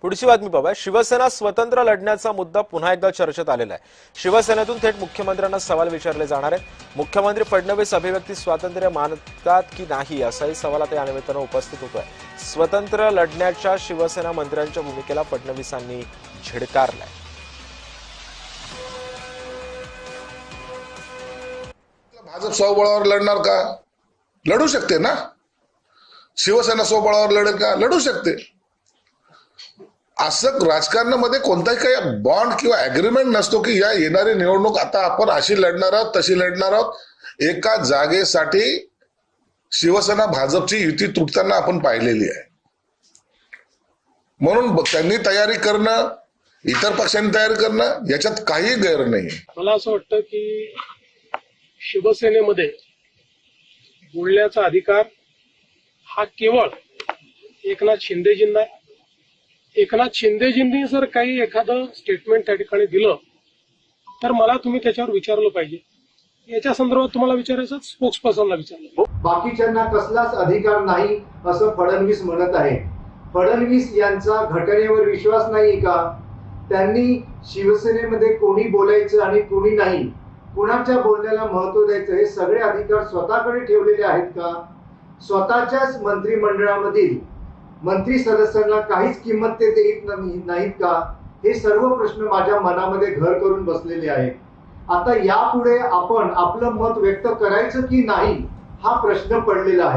पुढची बातमी पाहूया। शिवसेना स्वतंत्र लढण्याचा मुद्दा पुन्हा एकदा चर्चेत आलेला आहे। शिवसेनेतून थेट मुख्यमंत्र्यांना सवाल विचारले जाणार आहेत। मुख्यमंत्री फडणवीस अभिव्यक्ती स्वातंत्र्य मानतात की नाही असाही सवाल आता या निमित्तानं उपस्थित होतोय। स्वतंत्र लढण्याच्या शिवसेना मंत्र्यांच्या भूमिकेला फडणवीसांनी झिडकारलाय। भाजप स्वबळावर लढणार का? लढू शकते ना। शिवसेना स्वबळावर लढेल का? लढू शकते। असं राजकारणामध्ये कोणताही काही बॉन्ड किंवा अग्रीमेंट नसतो की या येणारी निवडणूक आता आपण अशी लढणार आहोत तशी लढणार आहोत। एका जागेसाठी शिवसेना भाजपची युती तुटताना आपण पाहिलेली आहे। म्हणून त्यांनी तयारी करणं, इतर पक्षांनी तयारी करणं याच्यात काही गैर नाही। मला असं वाटतं की शिवसेनेमध्ये बोलण्याचा अधिकार हा केवळ एकनाथ शिंदेजींना आहे। एकनाथ शिंदेजींनी जर काही एखादं स्टेटमेंट त्या ठिकाणी दिलं तर मला तुम्ही त्याच्यावर विचारलं पाहिजे। याच्या संदर्भात तुम्हाला विचारायचं स्पोक्सपर्सनला विचारलं। बाकीच्यांना कसलाच अधिकार नाही असं फडणवीस म्हणत आहे। फडणवीस यांचा घटनेवर विश्वास नाही का? त्यांनी शिवसेनेमध्ये कोणी बोलायचं आणि कोणी नाही, कुणाच्या बोलण्याला महत्व द्यायचं हे सगळे अधिकार स्वतःकडे ठेवलेले आहेत का? स्वतःच्याच मंत्रिमंडळामधील मंत्री सदस्यांना काहीच किंमत ते देत नाहीत का? हे सर्व प्रश्न माझ्या मनामध्ये घर करून बसलेले आहेत। आता यापुढे आपण आपलं मत व्यक्त करायचं की नाही हा प्रश्न पडलेला आहे।